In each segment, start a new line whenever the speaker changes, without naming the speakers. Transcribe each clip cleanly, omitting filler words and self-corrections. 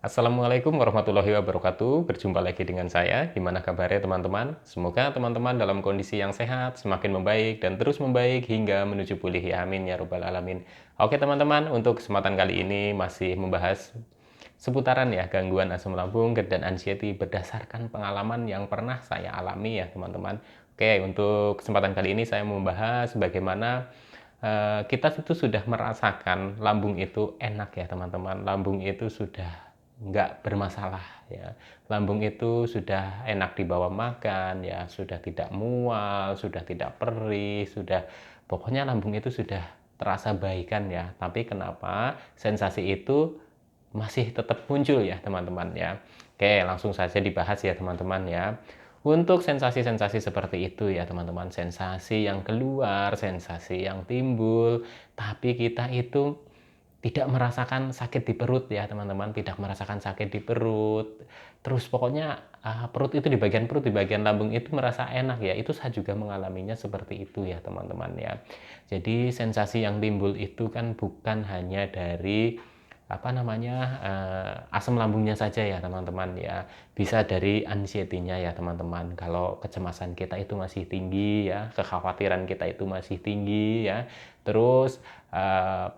Assalamualaikum warahmatullahi wabarakatuh. Berjumpa lagi dengan saya. Gimana kabarnya teman-teman? Semoga teman-teman dalam kondisi yang sehat, semakin membaik, dan terus membaik hingga menuju pulih ya. Amin ya robbal alamin. Oke teman-teman, untuk kesempatan kali ini masih membahas seputaran ya gangguan asam lambung dan anxiety berdasarkan pengalaman yang pernah saya alami ya teman-teman. Oke, untuk kesempatan kali ini saya membahas bagaimana kita itu sudah merasakan lambung itu enak ya teman-teman. Lambung itu sudah nggak bermasalah ya. Lambung itu sudah enak dibawa makan ya, sudah tidak mual, sudah tidak perih, sudah pokoknya lambung itu sudah terasa baikan ya. Tapi kenapa sensasi itu masih tetap muncul ya teman-teman ya. Oke, langsung saja dibahas ya teman-teman ya. Untuk sensasi-sensasi seperti itu ya teman-teman, sensasi yang keluar, sensasi yang timbul, tapi kita itu tidak merasakan sakit di perut ya teman-teman, tidak merasakan sakit di perut. Terus pokoknya perut itu di bagian perut, di bagian lambung itu merasa enak ya. Itu saya juga mengalaminya seperti itu ya teman-teman ya. Jadi sensasi yang timbul itu kan bukan hanya dari asam lambungnya saja ya teman-teman ya, bisa dari anxiety-nya ya teman-teman. Kalau kecemasan kita itu masih tinggi ya, kekhawatiran kita itu masih tinggi ya, terus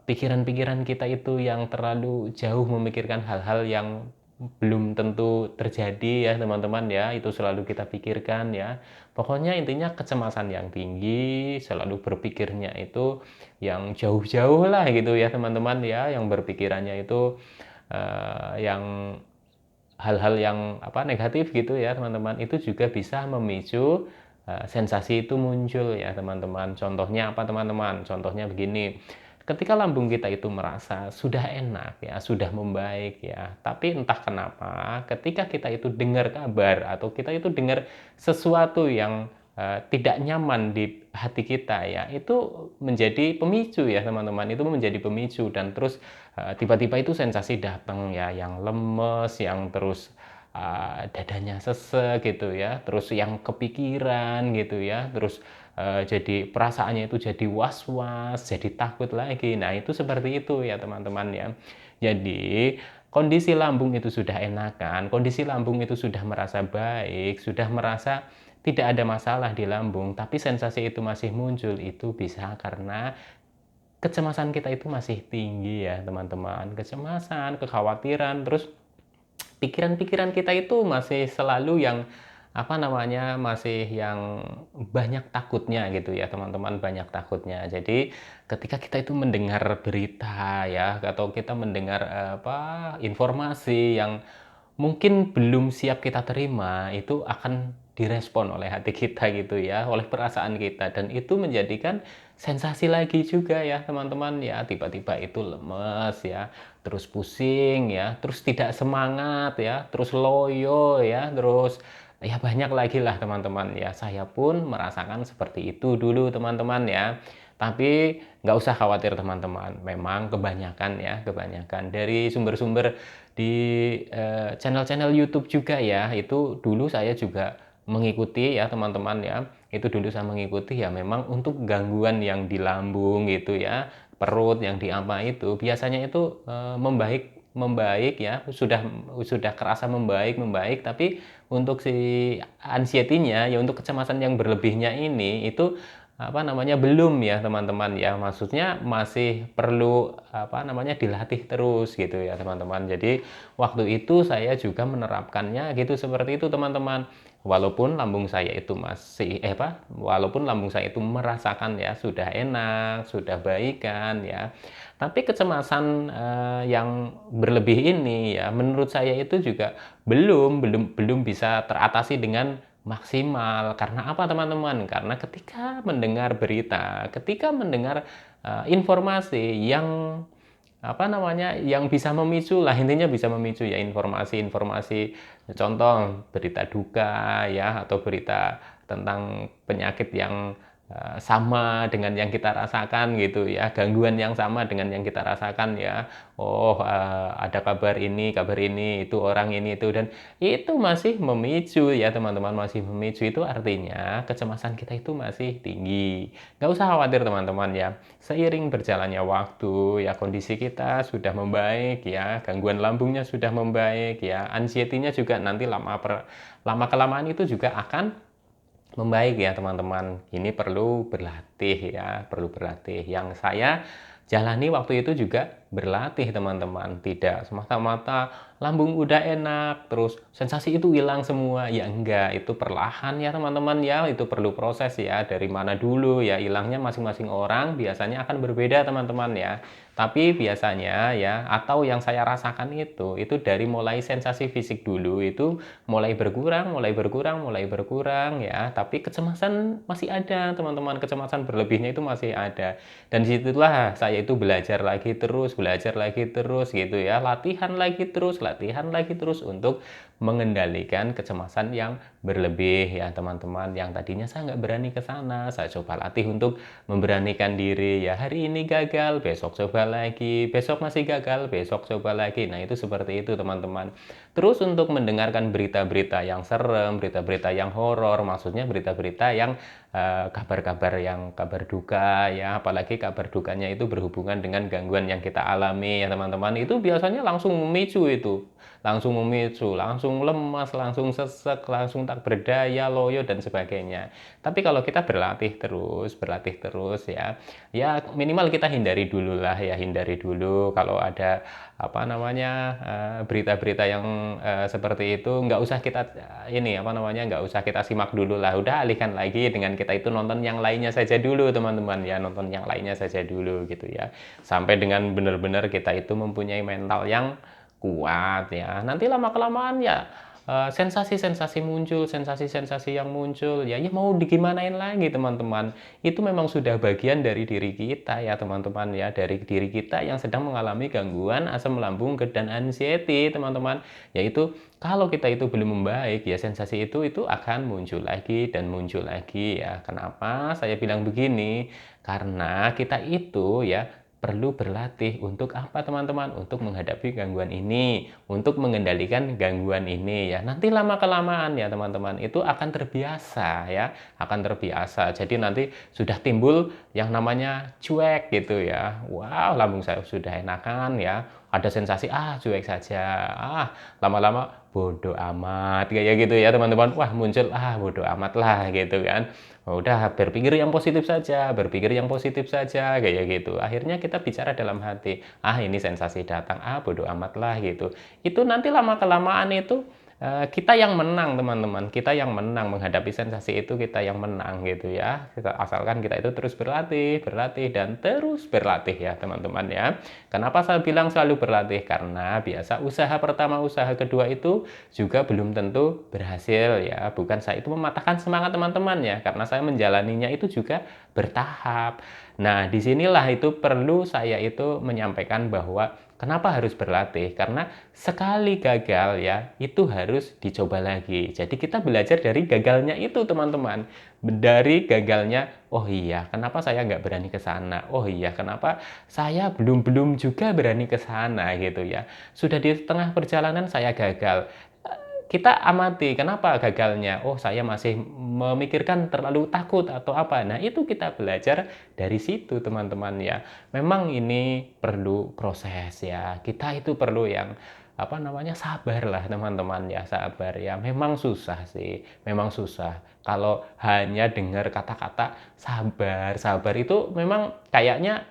pikiran-pikiran kita itu yang terlalu jauh memikirkan hal-hal yang belum tentu terjadi ya teman-teman ya, itu selalu kita pikirkan ya. Pokoknya intinya kecemasan yang tinggi, selalu berpikirnya itu yang jauh-jauh lah gitu ya teman-teman ya, yang berpikirannya itu yang hal-hal yang negatif gitu ya teman-teman, itu juga bisa memicu sensasi itu muncul ya teman-teman. Contohnya apa teman-teman? Contohnya begini, ketika lambung kita itu merasa sudah enak ya, sudah membaik ya, tapi entah kenapa ketika kita itu dengar kabar atau kita itu dengar sesuatu yang tidak nyaman di hati kita ya, itu menjadi pemicu ya teman-teman, itu menjadi pemicu. Dan terus tiba-tiba itu sensasi datang ya, yang lemes, yang terus dadanya sesek gitu ya, terus yang kepikiran gitu ya, terus jadi perasaannya itu jadi was-was, jadi takut lagi. Nah, itu seperti itu ya teman-teman ya. Jadi kondisi lambung itu sudah enakan, kondisi lambung itu sudah merasa baik, sudah merasa tidak ada masalah di lambung, tapi sensasi itu masih muncul, itu bisa karena kecemasan kita itu masih tinggi ya teman-teman. Kecemasan, kekhawatiran, terus pikiran-pikiran kita itu masih selalu yang masih yang banyak takutnya gitu ya teman-teman, banyak takutnya. Jadi ketika kita itu mendengar berita ya, atau kita mendengar informasi yang mungkin belum siap kita terima, itu akan direspon oleh hati kita gitu ya, oleh perasaan kita, dan itu menjadikan sensasi lagi juga ya teman-teman ya. Tiba-tiba itu lemes ya, terus pusing ya, terus tidak semangat ya, terus loyo ya, terus ya banyak lagi lah teman-teman ya. Saya pun merasakan seperti itu dulu teman-teman ya. Tapi nggak usah khawatir teman-teman, memang kebanyakan ya, kebanyakan dari sumber-sumber di channel-channel YouTube juga ya, itu dulu saya juga mengikuti ya teman-teman ya, itu dulu saya mengikuti ya, memang untuk gangguan yang di lambung gitu ya, perut yang di apa itu biasanya itu membaik membaik ya, sudah kerasa membaik membaik, tapi untuk si anxiety-nya ya, untuk kecemasan yang berlebihnya ini itu belum ya teman-teman ya, maksudnya masih perlu dilatih terus gitu ya teman-teman. Jadi waktu itu saya juga menerapkannya gitu, seperti itu teman-teman. Walaupun lambung saya itu merasakan ya sudah enak, sudah baikan ya, tapi kecemasan yang berlebih ini ya, menurut saya itu juga belum belum belum bisa teratasi dengan maksimal. Karena apa teman-teman? Karena ketika mendengar berita, ketika mendengar informasi yang yang bisa memicu lah, intinya bisa memicu ya, informasi-informasi, contoh berita duka ya, atau berita tentang penyakit yang sama dengan yang kita rasakan gitu ya, gangguan yang sama dengan yang kita rasakan ya. Oh, ada kabar ini, itu orang ini, itu, dan itu masih memicu ya teman-teman, masih memicu, itu artinya kecemasan kita itu masih tinggi. Nggak usah khawatir teman-teman ya, seiring berjalannya waktu ya, kondisi kita sudah membaik ya, gangguan lambungnya sudah membaik ya, anxiety-nya juga nanti lama-kelamaan itu juga akan membaik ya teman-teman. Ini perlu berlatih ya, perlu berlatih. Yang saya jalani waktu itu juga berlatih teman-teman. Tidak semata-mata lambung udah enak, terus sensasi itu hilang semua. Ya enggak, itu perlahan ya teman-teman ya. Itu perlu proses ya. Dari mana dulu ya, hilangnya masing-masing orang biasanya akan berbeda teman-teman ya. Tapi biasanya ya, atau yang saya rasakan itu dari mulai sensasi fisik dulu itu mulai berkurang, mulai berkurang, mulai berkurang ya, tapi kecemasan masih ada teman-teman, kecemasan berlebihnya itu masih ada. Dan disitulah saya itu belajar lagi terus gitu ya, latihan lagi terus untuk mengendalikan kecemasan yang berlebih ya teman-teman. Yang tadinya saya nggak berani ke sana, saya coba latih untuk memberanikan diri ya. Hari ini gagal, besok coba lagi, besok masih gagal, besok coba lagi. Nah itu seperti itu teman-teman. Terus untuk mendengarkan berita-berita yang serem, berita-berita yang horor, maksudnya berita-berita yang kabar-kabar yang kabar duka ya, apalagi kabar dukanya itu berhubungan dengan gangguan yang kita alami ya teman-teman, itu biasanya langsung memicu itu. Langsung memicu, langsung lemas, langsung sesek, langsung tak berdaya, loyo dan sebagainya. Tapi kalau kita berlatih terus ya, ya minimal kita hindari dulu lah ya, hindari dulu kalau ada apa namanya berita-berita yang seperti itu, nggak usah kita ini apa namanya, nggak usah kita simak dulu lah, udah alihkan lagi dengan kita itu nonton yang lainnya saja dulu teman-teman ya, nonton yang lainnya saja dulu gitu ya, sampai dengan benar-benar kita itu mempunyai mental yang kuat ya. Nanti lama-kelamaan ya sensasi-sensasi muncul, sensasi-sensasi yang muncul ya, ya mau digimanain lagi teman-teman. Itu memang sudah bagian dari diri kita ya teman-teman ya, dari diri kita yang sedang mengalami gangguan asam lambung dan anxiety teman-teman. Yaitu kalau kita itu belum membaik ya, sensasi itu akan muncul lagi dan muncul lagi ya. Kenapa saya bilang begini? Karena kita itu ya perlu berlatih untuk apa teman-teman? Untuk menghadapi gangguan ini, untuk mengendalikan gangguan ini ya. Nanti lama-kelamaan ya teman-teman, itu akan terbiasa ya, akan terbiasa. Jadi nanti sudah timbul yang namanya cuek gitu ya. Wow, lambung saya sudah enakan ya. Ada sensasi cuek saja. Lama-lama bodoh amat kayak gitu ya teman-teman. Wah, muncul bodoh amat lah gitu kan. Udah berpikir yang positif saja, berpikir yang positif saja, kayak gitu. Akhirnya kita bicara dalam hati, ini sensasi datang, bodo amat lah gitu. Itu nanti lama-kelamaan itu kita yang menang teman-teman, kita yang menang menghadapi sensasi itu, kita yang menang gitu ya. Asalkan kita itu terus berlatih, berlatih, dan terus berlatih ya teman-teman ya. Kenapa saya bilang selalu berlatih? Karena biasa usaha pertama, usaha kedua itu juga belum tentu berhasil ya. Bukan saya itu mematahkan semangat teman-teman ya, karena saya menjalaninya itu juga bertahap. Nah, disinilah itu perlu saya itu menyampaikan bahwa kenapa harus berlatih? Karena sekali gagal ya, itu harus dicoba lagi. Jadi kita belajar dari gagalnya itu teman-teman. Dari gagalnya, oh iya, kenapa saya nggak berani ke sana? Oh iya, kenapa saya belum juga berani ke sana gitu ya. Sudah di tengah perjalanan saya gagal. Kita amati kenapa gagalnya. Oh, saya masih memikirkan terlalu takut atau apa. Nah, itu kita belajar dari situ teman-teman ya. Memang ini perlu proses ya. Kita itu perlu yang apa namanya, sabar lah teman-teman ya, sabar ya. Memang susah sih, memang susah. Kalau hanya dengar kata-kata sabar, sabar itu memang kayaknya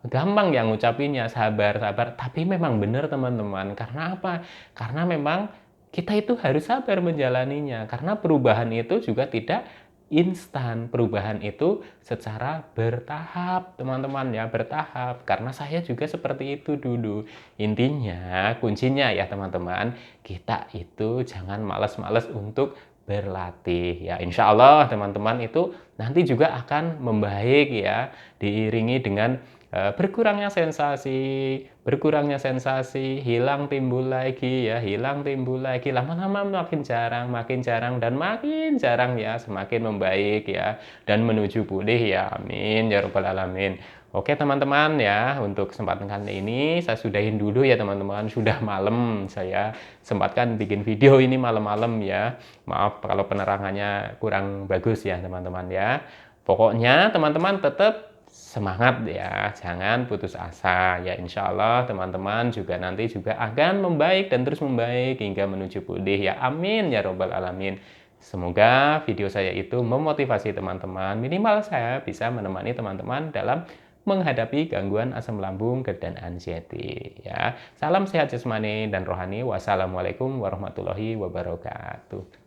gampang yang ngucapinnya sabar, sabar. Tapi memang benar teman-teman. Karena apa? Karena memang kita itu harus sabar menjalaninya, karena perubahan itu juga tidak instan. Perubahan itu secara bertahap, teman-teman ya, bertahap. Karena saya juga seperti itu dulu. Intinya, kuncinya ya teman-teman, kita itu jangan malas-malas untuk berlatih ya. Insya Allah teman-teman itu nanti juga akan membaik ya, diiringi dengan berkurangnya sensasi, hilang timbul lagi ya, hilang timbul lagi, lama-lama makin jarang dan makin jarang ya, semakin membaik ya, dan menuju pulih ya, amin ya rabbal alamin. Oke teman-teman ya, untuk kesempatan kali ini saya sudahin dulu ya teman-teman, sudah malam saya sempatkan bikin video ini malam-malam ya. Maaf kalau penerangannya kurang bagus ya teman-teman ya. Pokoknya teman-teman tetap semangat ya, jangan putus asa ya, insya Allah teman-teman juga nanti juga akan membaik dan terus membaik hingga menuju pulih ya, amin ya robbal alamin. Semoga video saya itu memotivasi teman-teman, minimal saya bisa menemani teman-teman dalam menghadapi gangguan asam lambung dan anxiety ya. Salam sehat jasmani dan rohani. Wassalamualaikum warahmatullahi wabarakatuh.